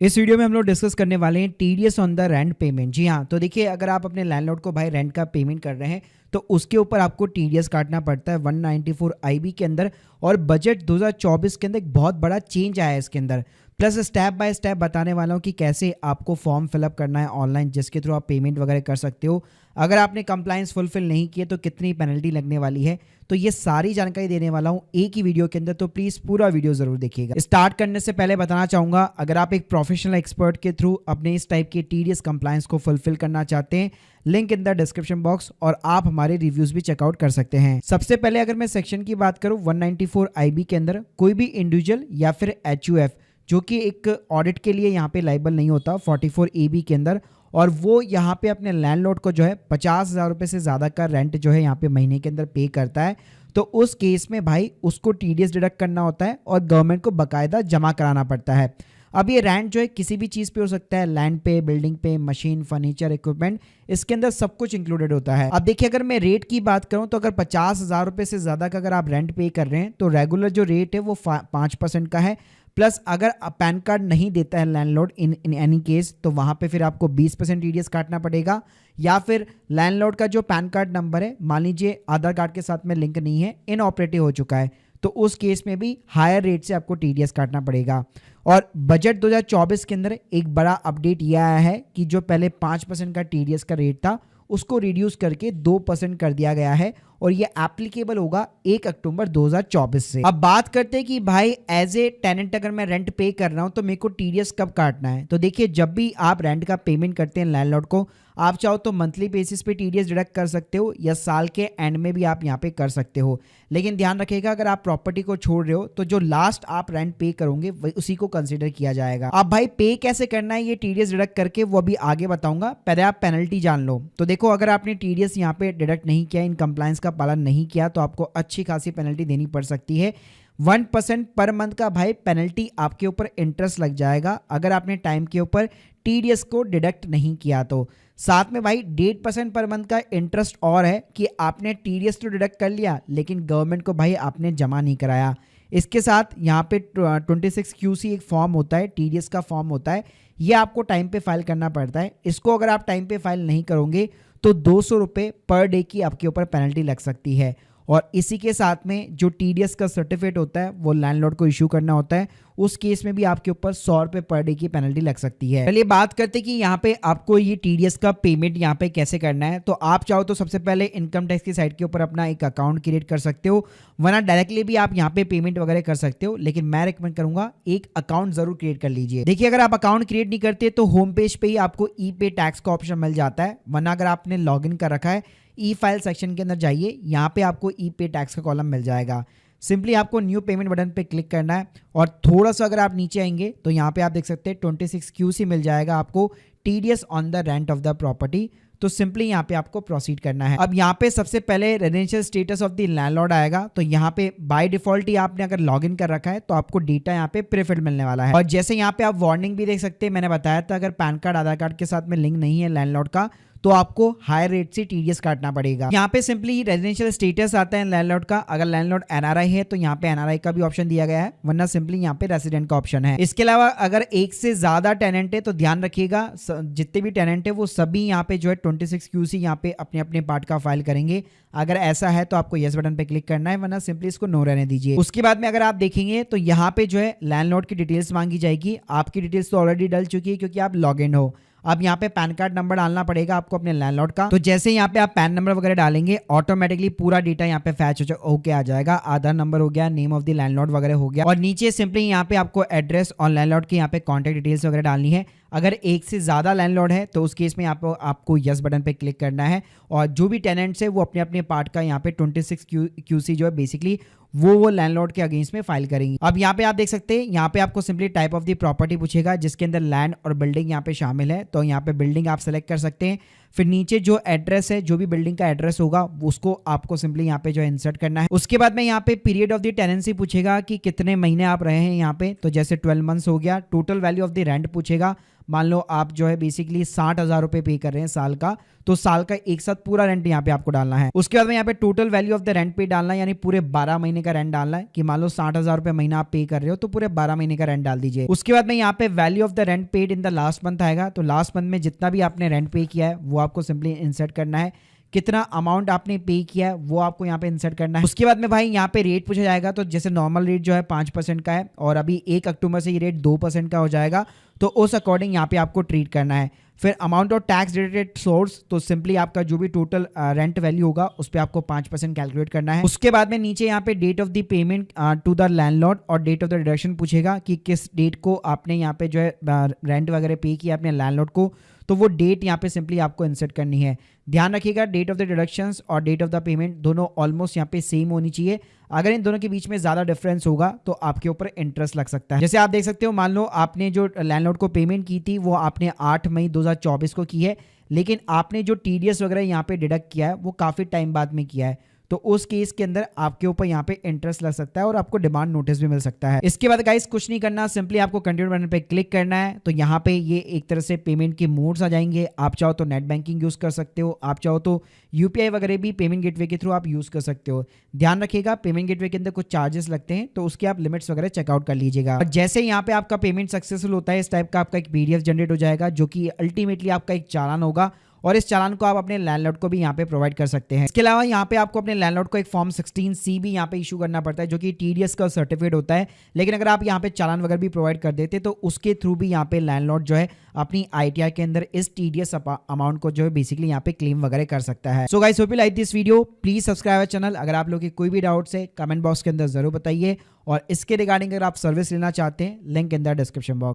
इस वीडियो में हम लोग डिस्कस करने वाले हैं TDS on the rent payment. जी हाँ, तो देखिए अगर आप अपने लैंडलॉर्ड को भाई रेंट का पेमेंट कर रहे हैं तो उसके ऊपर आपको टीडीएस काटना पड़ता है 194 आईबी के अंदर। और बजट 2024 के अंदर एक बहुत बड़ा चेंज आया है इसके अंदर। प्लस स्टेप बाय स्टेप बताने वाला हूँ कि कैसे आपको फॉर्म फिलअप करना है ऑनलाइन, जिसके थ्रू आप पेमेंट वगैरह कर सकते हो। अगर आपने कंप्लायंस फुलफिल नहीं किए तो कितनी पेनल्टी लगने वाली है, तो ये सारी जानकारी देने वाला हूँ एक ही वीडियो के अंदर। तो प्लीज पूरा वीडियो जरूर देखिएगा। स्टार्ट करने से पहले बताना चाहूंगा, अगर आप एक प्रोफेशनल एक्सपर्ट के थ्रू अपने इस टाइप के टीडीएस कंप्लायंस को फुलफिल करना चाहते हैं, link in the description box, और आप हमारे रिव्यूज भी चेकआउट कर सकते हैं। सबसे पहले अगर मैं सेक्शन की बात करूं 194 आईबी के अंदर, कोई भी इंडिविजुअल या फिर एचयूएफ जो कि एक ऑडिट के लिए यहाँ पे लाइबल नहीं होता 44 एबी के अंदर, और वो यहाँ पे अपने लैंडलॉर्ड को जो है 50,000 रुपये से ज़्यादा का रेंट जो है यहाँ पे महीने के अंदर पे करता है, तो उस केस में भाई उसको टीडीएस डिडक्ट करना होता है और गवर्नमेंट को बाकायदा जमा कराना पड़ता है। अब ये रेंट जो है किसी भी चीज़ पे हो सकता है, लैंड पे, बिल्डिंग पे, मशीन, फर्नीचर, इक्विपमेंट, इसके अंदर सब कुछ इंक्लूडेड होता है। अब देखिए अगर मैं रेट की बात करूं तो अगर 50,000 रुपये से ज़्यादा का अगर आप रेंट पे कर रहे हैं तो रेगुलर जो रेट है वो 5% का है। प्लस अगर पैन कार्ड नहीं देता है लैंडलॉर्ड इन एनी केस, तो वहाँ पे फिर आपको 20% टीडीएस काटना पड़ेगा। या फिर लैंडलॉर्ड का जो पैन कार्ड नंबर है, मान लीजिए आधार कार्ड के साथ में लिंक नहीं है, इनऑपरेटिव हो चुका है, तो उस केस में भी हायर रेट से आपको टीडीएस काटना पड़ेगा। और बजट 2024 के अंदर एक बड़ा अपडेट यह आया है कि जो पहले 5% का टीडीएस का रेट था उसको रिड्यूस करके 2% कर दिया गया है, और ये एप्लीकेबल होगा 1 अक्टूबर 2024 से। अब बात करते हैं कि भाई एज ए टेनेंट अगर मैं रेंट पे कर रहा हूं तो मेरे को टीडीएस कब काटना है। तो देखिए जब भी आप रेंट का पेमेंट करते हैं लैंडलॉर्ड को, आप चाहो तो मंथली बेसिस पे टीडीएस डिडक्ट कर सकते हो या साल के एंड में भी आप यहाँ पे कर सकते हो। लेकिन ध्यान रखिएगा अगर आप प्रॉपर्टी को छोड़ रहे हो तो जो लास्ट आप रेंट पे करोगे उसी को कंसिडर किया जाएगा। अब भाई पे कैसे करना है ये टीडीएस डिडक्ट करके, वो अभी आगे बताऊंगा, पहले आप पेनल्टी जान लो। तो देखो अगर आपने टीडीएस यहाँ पे डिडक्ट नहीं किया, इन कंप्लायंस का पालन नहीं किया, तो आपको अच्छी खासी पेनल्टी देनी पड़ सकती है। 1% पर मंथ का भाई पेनल्टी आपके ऊपर इंटरेस्ट लग जाएगा अगर आपने टाइम के ऊपर टीडीएस को डिडक्ट नहीं किया तो। साथ में भाई 1.5% पर मंथ का इंटरेस्ट और है कि आपने टीडीएस तो डिडक्ट कर लिया लेकिन गवर्नमेंट को भाई आपने जमा नहीं कराया। इसके साथ यहाँ पे 26 QC एक फॉर्म होता है, टीडीएस का फॉर्म होता है, ये आपको टाइम पे फाइल करना पड़ता है। इसको अगर आप टाइम पे फाइल नहीं करोगे तो 200 रुपये पर डे की आपके ऊपर पेनल्टी लग सकती है। और इसी के साथ में जो टीडीएस का सर्टिफिकेट होता है वो लैंडलॉर्ड को इशू करना होता है, उस केस में भी आपके ऊपर 100 रुपये पर डे की पेनल्टी लग सकती है। चलिए बात करते हैं कि यहाँ पे आपको ये टीडीएस का पेमेंट यहाँ पे कैसे करना है। तो आप चाहो तो सबसे पहले इनकम टैक्स की साइट के ऊपर अपना एक अकाउंट क्रिएट कर सकते हो, वरना डायरेक्टली भी आप यहाँ पे पेमेंट वगैरह कर सकते हो, लेकिन मैं रिकमेंड करूंगा एक अकाउंट जरूर क्रिएट कर लीजिए। देखिए अगर आप अकाउंट क्रिएट नहीं करते तो होम पेज पे ही आपको ई पे टैक्स का ऑप्शन मिल जाता है, वरना अगर आपने लॉग इन कर रखा है ई फाइल सेक्शन के अंदर जाइए, यहाँ पे आपको ई पे टैक्स का कॉलम मिल जाएगा। सिंपली आपको न्यू पेमेंट बटन पे क्लिक करना है और थोड़ा सा अगर आप नीचे आएंगे तो यहाँ पे आप देख सकते हैं 26 QC मिल जाएगा आपको TDS on the rent of the property. तो सिंपली यहाँ पे आपको प्रोसीड करना है। अब यहाँ पे सबसे पहले residential status of the landlord आएगा, तो यहाँ पे बाय डिफॉल्ट ही आपने अगर लॉगिन कर रखा है तो आपको डेटा यहाँ पे प्रीफिल्ड मिलने वाला है। और जैसे यहाँ पे आप वार्निंग भी देख सकते हैं, मैंने बताया था अगर पैन कार्ड आधार कार्ड के साथ में लिंक नहीं है लैंडलॉर्ड का तो आपको हायर रेट से टीडीएस काटना पड़ेगा। यहाँ पे सिंपली रेजिडेंशियल स्टेटस आता है लैंडलॉर्ड का, अगर लैंडलॉर्ड एनआरआई है तो यहाँ पे एनआरआई का भी ऑप्शन दिया गया है, वरना सिंपली यहाँ पे रेसिडेंट का ऑप्शन है। इसके अलावा अगर एक से ज्यादा टेनेंट है तो ध्यान रखिएगा जितने भी टेनेंट है वो सभी यहाँ पे जो है 26 QC यहाँ पे अपने अपने पार्ट का फाइल करेंगे। अगर ऐसा है तो आपको यस बटन पे क्लिक करना है, वरना सिंपली इसको नो रहने दीजिए। उसके बाद में अगर आप देखेंगे तो यहाँ पे जो है लैंडलॉर्ड की डिटेल्स मांगी जाएगी। आपकी डिटेल्स तो ऑलरेडी डल चुकी है क्योंकि आप लॉग इन हो। अब यहाँ पे पैन कार्ड नंबर डालना पड़ेगा आपको अपने लैंडलॉर्ड का। तो जैसे यहाँ पे आप पैन नंबर वगैरह डालेंगे ऑटोमेटिकली पूरा डेटा यहाँ पे फैच होके आ जाएगा। आधार नंबर हो गया, नेम ऑफ द लैंडलॉर्ड वगैरह हो गया, और नीचे सिंपली यहाँ पे आपको एड्रेस और लैंडलॉर्ड की यहाँ पे कॉन्टैक्ट डिटेल्स वगैरह डालनी है। अगर एक से ज़्यादा लैंडलॉर्ड है तो उस केस में आपको यस बटन पे क्लिक करना है, और जो भी टेनेंट्स है वो अपने अपने पार्ट का यहाँ पे 26 QC जो है बेसिकली वो लैंडलॉर्ड के अगेंस्ट में फाइल करेंगे। अब यहाँ पे आप देख सकते हैं यहाँ पे आपको simply type of the property पूछेगा जिसके अंदर लैंड और बिल्डिंग यहाँ पे शामिल है, तो यहाँ पे बिल्डिंग आप सेलेक्ट कर सकते हैं। फिर नीचे जो एड्रेस है, जो भी बिल्डिंग का एड्रेस होगा उसको आपको सिंपली यहाँ पे जो है इंसर्ट करना है। उसके बाद में यहाँ पे पीरियड ऑफ द टेनेंसी पूछेगा कि कितने महीने आप रहे हैं यहाँ पे, तो जैसे 12 मंथ्स हो गया। Total value of the rent पूछेगा, मान लो आप जो है बेसिकली 60,000 रुपए पे कर रहे हैं साल का, तो साल का एक साथ पूरा रेंट यहाँ पे आपको डालना है। उसके बाद में यहाँ पे total value of the rent पे डालना है, यानी पूरे 12 महीने का रेंट डालना है कि मान लो 60,000 रुपए महीना आप पे कर रहे हो तो पूरे 12 महीने का रेंट डाल दीजिए। उसके बाद में यहाँ पे value of the rent paid in the last month आएगा, तो लास्ट मंथ में जितना भी आपने रेंट पे किया है वो आपको सिंपली इंसर्ट करना है। कितना अमाउंट आपने पे किया है वो आपको यहाँ पे इंसर्ट करना है। उसके बाद में भाई यहाँ पे रेट पूछा जाएगा, तो जैसे नॉर्मल रेट जो है 5% का है और अभी 1 अक्टूबर से ये रेट 2% का हो जाएगा, तो उस अकॉर्डिंग यहाँ पे आपको ट्रीट करना है। फिर amount of tax related source, तो सिंपली आपका जो भी टोटल रेंट वैल्यू होगा उस पर आपको 5% कैलकुलेट करना है। उसके बाद में नीचे यहाँ पे date of the payment to the landlord और डेट ऑफ द डिडक्शन पूछेगा कि किस डेट को आपने यहाँ पे जो है रेंट वगैरह पे किया अपने लैंडलॉर्ड को, तो वो डेट यहाँ पे सिंपली आपको इंसर्ट करनी है। ध्यान रखिएगा डेट ऑफ द डिडक्शंस और डेट ऑफ द पेमेंट दोनों ऑलमोस्ट यहाँ पे सेम होनी चाहिए। अगर इन दोनों के बीच में ज़्यादा डिफरेंस होगा तो आपके ऊपर इंटरेस्ट लग सकता है। जैसे आप देख सकते हो, मान लो आपने जो लैंडलॉर्ड को पेमेंट की थी वो आपने 8 मई 2024 को की है, लेकिन आपने जो टीडीएस वगैरह यहाँ पे डिडक्ट किया है वो काफ़ी टाइम बाद में किया है, तो उस केस के अंदर आपके ऊपर यहाँ पे इंटरेस्ट लग सकता है और आपको डिमांड नोटिस भी मिल सकता है। इसके बाद गाइस कुछ नहीं करना, सिंपली आपको कंटिन्यू बटन पे क्लिक करना है। तो यहाँ पे ये एक तरह से पेमेंट के मोड्स आ जाएंगे। आप चाहो तो नेट बैंकिंग यूज कर सकते हो, आप चाहो तो यूपीआई वगैरह भी पेमेंट गेटवे के थ्रू आप यूज कर सकते हो। ध्यान रखिएगा पेमेंट गेटवे के अंदर कुछ चार्जेस लगते हैं, तो उसके आप लिमिट्स वगैरह चेकआउट कर लीजिएगा। और जैसे यहाँ पे आपका पेमेंट सक्सेसफुल होता है, इस टाइप का आपका एक पीडीएफ जनरेट हो जाएगा जो कि अल्टीमेटली आपका एक चालान होगा और इस चालान को आप अपने लैंडलॉर्ड को भी यहाँ पे प्रोवाइड कर सकते हैं। इसके अलावा यहाँ पे आपको अपने लैंडलॉर्ड को एक फॉर्म 16C भी यहाँ पे इशू करना पड़ता है जो कि टीडीएस का सर्टिफिकेट होता है, लेकिन अगर आप यहाँ पे चालान वगैरह भी प्रोवाइड कर देते तो उसके थ्रू भी यहाँ पे लैंडलॉर्ड जो है अपनी आईटीआर के अंदर इस टीडीएस अमाउंट को जो है बेसिकली यहाँ पे क्लेम वगैरह कर सकता है। So guys hope you like this video, please subscribe channel. अगर आप लोग के कोई भी डाउट्स है कमेंट बॉक्स के अंदर जरूर बताइए, और इसके रिगार्डिंग अगर आप सर्विस लेना चाहते हैं link in the description box.